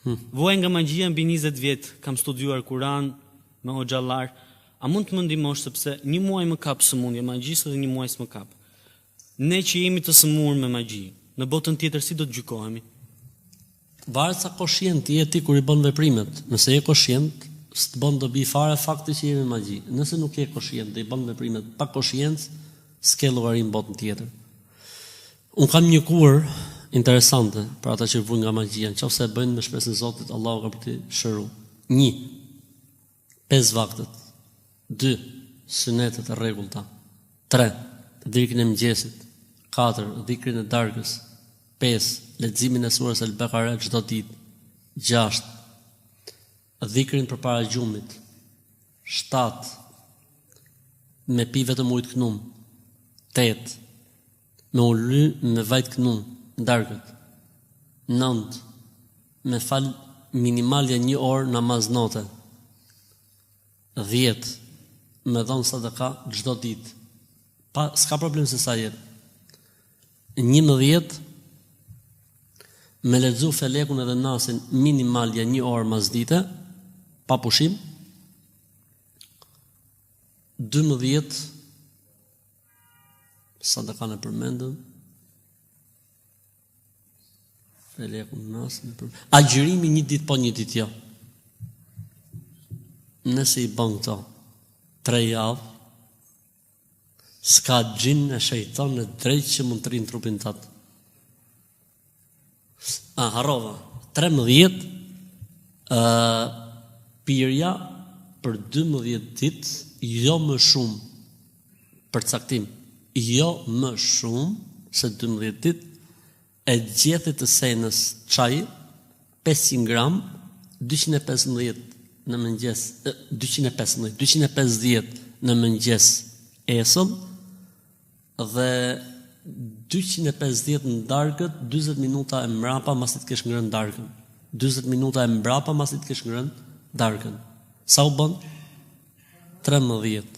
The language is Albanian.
Vuaj nga magjia mbi 20 vjet, kam studiuar Kur'an me hoxhallar. A mund të më ndihmosh sepse një muaj më kap sëmundje magjisë dhe një muaj s'më kap. Ne që jemi të sëmurë me magji, në botën tjetër si do të gjykohemi? Varet sa koshient je ti kur i bën veprimet. Nëse je koshient, s'të bën dobi fare fakti që je me magji. Nëse nuk je koshient dhe i bën veprimet pa koshiencë, s'ke llogari në botën tjetër. Unë kam një kur interesante për ata që vujnë nga magjia, nëse e bëjnë me shpresën e Zotit, Allahu ka për të shëruar. 1. 5 vaktet. 2. Sunetet e rregullta. 3. Dhikrin e mëngjesit. 4. Dhikrin e darkës. 5. Leximin e surës Al-Baqara çdo ditë. 6. Dhikrin përpara gjumit. 7. Me pi vetëm ujë të knum. 8. Me u ly me vajt knum në darkët. 9. Me fal minimalja 1 orë namaz note. 10. Me dhon sadaka çdo ditë. S'ka problem se sa jetë. 11. Me lexu felekun edhe nasin minimalja 1 orë mas dite, pa pushim. 12. Sadaka në përmendëm. Felekun nasin në përmendëm. Agjërimi 1 ditë po 1 ditë jo. Nëse i bën këto 3 javë, s'ka gjin e shejtan në drejt që mund të rinë trupin tëtë. Harrova. 13. Pirja për 12 ditë, jo më shumë, për caktim, jo më shumë se 12 ditë, e gjethet të senës çaj 500 gram, 215 në mëngjes, 250 në mëngjes esëm, dhe 250 në darkët, 20 minuta e mbrapa masi të kesh ngrënë darkën. 20 minuta e mbrapa masi të kesh ngrënë darkën. Sa u bën? 13.